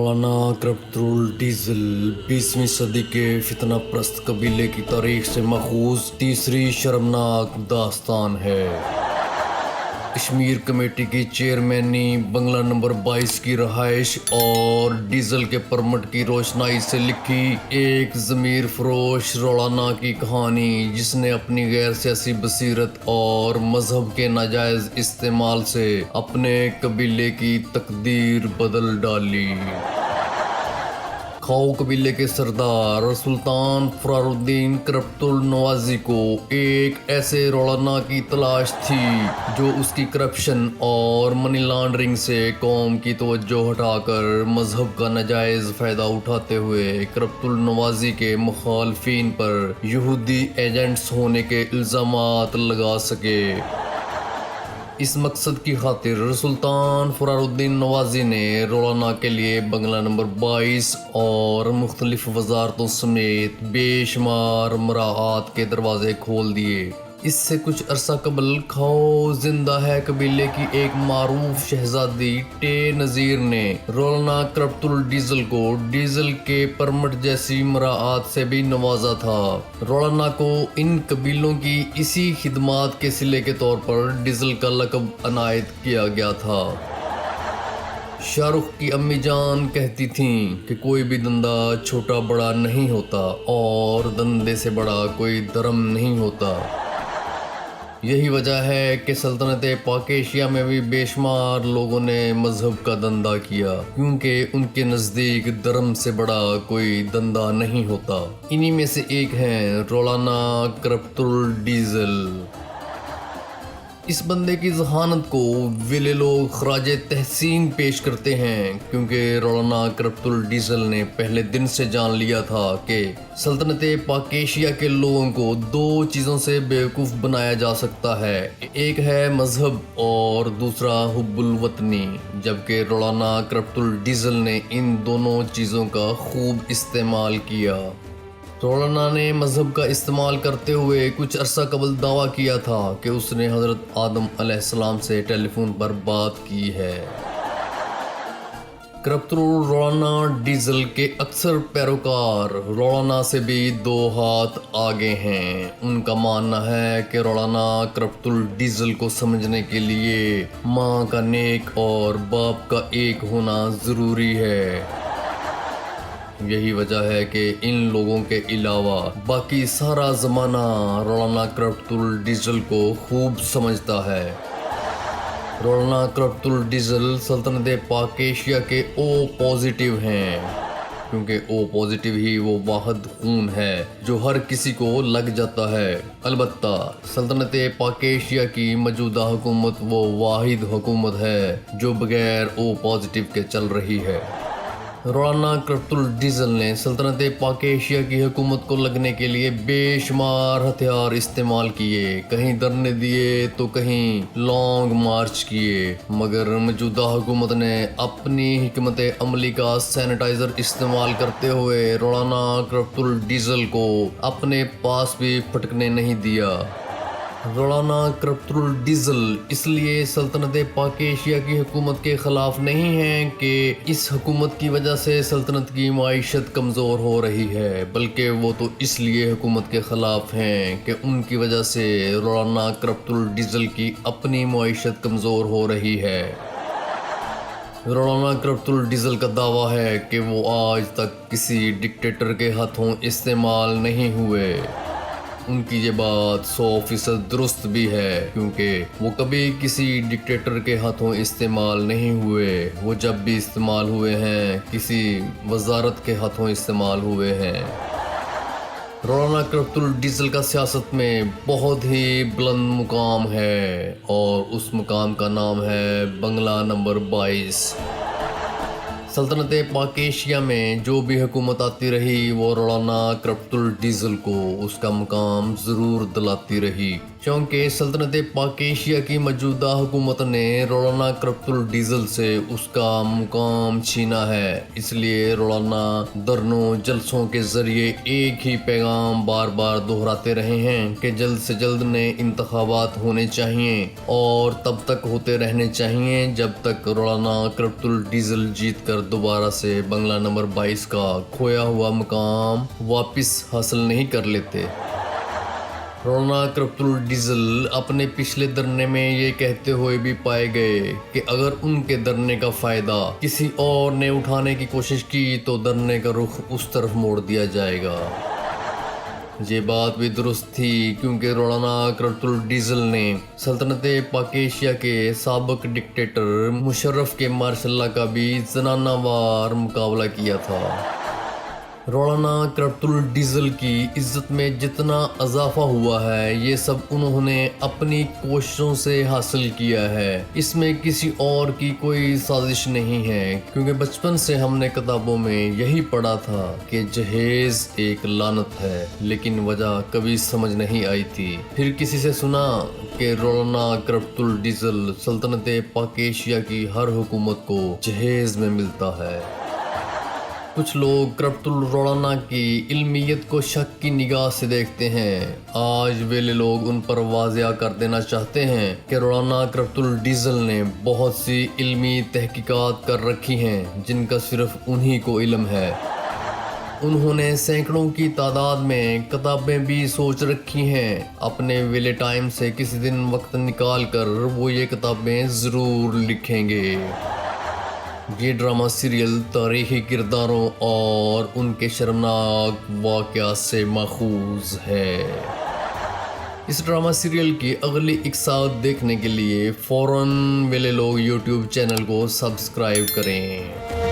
रोलाना क्रप्तुल diesel 20वीं सदी के फितना प्रस्त कबीले की तारीख से मखूज तीसरी शर्मनाक दास्तान है। कश्मीर कमेटी की चेयरमैनी, बंगला नंबर 22 की रहाइश और डीजल के परमिट की रोशनाई से लिखी एक ज़मीर फरोश रोलाना की कहानी, जिसने अपनी गैर सियासी बसीरत और मजहब के नाजायज़ इस्तेमाल से अपने कबीले की तकदीर बदल डाली। खाओ कबीले के सरदार सुल्तान फरारुद्दीन क्रप्तुल नवाजी को एक ऐसे रोलाना की तलाश थी जो उसकी करप्शन और मनी लॉन्ड्रिंग से कौम की तवज्जो हटाकर मजहब का नाजायज़ फ़ायदा उठाते हुए क्रप्तुल नवाजी के मुखालफिन पर यहूदी एजेंट्स होने के इल्ज़ामात लगा सके। इस मकसद की खातिर सुल्तान फरारुद्दीन नवाजी ने रोलाना के लिए बंगला नंबर 22 और मुख्तलिफ वजारतों समेत बेशुमार मराआत के दरवाजे खोल दिए। इससे कुछ अरसा कबल खाओ जिंदा है कबीले की एक मारूफ शहजादी टे नज़ीर ने रोलाना क्रप्तुल डीजल को डीजल के परमिट जैसी मराआत से भी नवाजा था। रोलाना को इन कबीलों की इसी खिदमात के सिले के तौर पर डीजल का लक़ब अनायत किया गया था। शाहरुख की अम्मी जान कहती थीं कि कोई भी धंधा छोटा बड़ा नहीं होता और धंधे से बड़ा कोई धर्म नहीं होता। यही वजह है कि सल्तनत पाक एशिया में भी बेशुमार लोगों ने मजहब का धंधा किया, क्योंकि उनके नज़दीक धर्म से बड़ा कोई धंधा नहीं होता। इन्हीं में से एक है रोलाना क्रप्तुल डीजल। इस बंदे की जहानत को विले लोग खराज तहसीन पेश करते हैं, क्योंकि रोलाना क्रप्तुल डीजल ने पहले दिन से जान लिया था कि सल्तनत पाक एशिया के लोगों को दो चीज़ों से बेवकूफ़ बनाया जा सकता है, एक है मजहब और दूसरा हुब्बुल वतनी। जबकि रोलाना क्रप्तुल डीजल ने इन दोनों चीज़ों का खूब इस्तेमाल किया। रोलाना ने मजहब का इस्तेमाल करते हुए कुछ अरसा कबल दावा किया था कि उसने हज़रत आदम अलैहिस्सलाम से टेलीफोन पर बात की है। क्रप्तुल रोलाना डीजल के अक्सर पैरोकार रोलाना से भी दो हाथ आगे हैं। उनका मानना है कि रोलाना क्रप्तुल डीजल को समझने के लिए माँ का नेक और बाप का एक होना ज़रूरी है। यही वजह है कि इन लोगों के अलावा बाकी सारा ज़माना रोलाना क्रप्तुल डीजल को खूब समझता है। रोलाना क्रप्तुल डीजल सल्तनत पाक एशिया के ओ पॉजिटिव हैं, क्योंकि ओ पॉजिटिव ही वो वाहिद खून है जो हर किसी को लग जाता है। अलबत्ता सल्तनत पाक एशिया की मौजूदा हुकूमत वो वाहिद हुकूमत है जो बगैर ओ पॉजिटिव के चल रही है। रोलाना क्रप्तुल डीजल ने सल्तनत पाक एशिया की हुकूमत को लगने के लिए बेशुमार हथियार इस्तेमाल किए, कहीं धरने दिए तो कहीं लॉन्ग मार्च किए, मगर मौजूदा हुकूमत ने अपनी हिकमत अमली का सैनिटाइज़र इस्तेमाल करते हुए रोलाना क्रप्तुल डीजल को अपने पास भी फटकने नहीं दिया। रोलाना क्रप्तुल डीजल इसलिए सल्तनत पाक एशिया की हुकूमत के ख़िलाफ़ नहीं है कि इस हुकूमत की वजह से सल्तनत की माइशत कमज़ोर हो रही है, बल्कि वो तो इसलिए हुकूमत के ख़िलाफ़ हैं कि उनकी वजह से रोलाना क्रप्तुल डीजल की अपनी माइशत कमज़ोर हो रही है। रोलाना क्रप्तुल डीजल का दावा है कि वो आज तक किसी डिक्टेटर के हाथों इस्तेमाल नहीं हुए। उनकी ये बात 100% दुरुस्त भी है, क्योंकि वो कभी किसी डिक्टेटर के हाथों इस्तेमाल नहीं हुए। वो जब भी इस्तेमाल हुए हैं किसी वजारत के हाथों इस्तेमाल हुए हैं। रोलाना क्रप्तुल डीजल का सियासत में बहुत ही बुलंद मुकाम है और उस मुकाम का नाम है बंगला नंबर 22। सल्तनत पाक एशिया में जो भी हुकूमत आती रही वो रोलाना क्रप्तुल डीजल को उसका मुकाम ज़रूर दिलाती रही। क्योंकि सल्तनत पाक एशिया की मौजूदा हुकूमत ने रौलाना करप्तुल डीजल से उसका मुकाम छीना है। इसलिए रौलाना दरनों जलसों के जरिए एक ही पैगाम बार बार दोहराते रहे हैं कि जल्द से जल्द नए इंतखाबात होने चाहिए और तब तक होते रहने चाहिए जब तक रौलाना करप्तुल डीजल जीत कर दोबारा से बंगला नंबर 22 का खोया हुआ मुकाम वापस हासिल नहीं कर लेते। रौलाना करप्तुल डीजल अपने पिछले धरने में ये कहते हुए भी पाए गए कि अगर उनके धरने का फायदा किसी और ने उठाने की कोशिश की तो धरने का रुख उस तरफ मोड़ दिया जाएगा। ये बात भी दुरुस्त थी क्योंकि रौलाना करप्तुल डीजल ने सल्तनत पाक एशिया के साबिक डिक्टेटर मुशर्रफ के मार्शल्ला का भी जनानावार मुकाबला किया था। रौलाना करप्तुल डीजल की इज्जत में जितना इजाफा हुआ है ये सब उन्होंने अपनी कोशिशों से हासिल किया है। इसमें किसी और की कोई साजिश नहीं है क्योंकि बचपन से हमने किताबों में यही पढ़ा था कि जहेज एक लानत है, लेकिन वजह कभी समझ नहीं आई थी। फिर किसी से सुना कि रौलाना करप्तुल डीजल सल्तनत पाक एशिया की हर हुकूमत को जहेज में मिलता है। कुछ लोग करप्तुल रौलाना की इल्मियत को शक की निगाह से देखते हैं। आज वेले लोग उन पर वाज़िया कर देना चाहते हैं कि रौलाना करप्तुल डीजल ने बहुत सी इल्मी तहकीकात कर रखी हैं जिनका सिर्फ उन्हीं को इल्म है। उन्होंने सैकड़ों की तादाद में किताबें भी सोच रखी हैं। अपने वेले टाइम से किसी दिन वक्त निकाल कर वो ये किताबें ज़रूर लिखेंगे। ये ड्रामा सीरियल तारीखी किरदारों और उनके शर्मनाक वाक़यात से माखूज है। इस ड्रामा सीरियल की अगली इकसात देखने के लिए फ़ौरन वेले लोग यूट्यूब चैनल को सब्सक्राइब करें।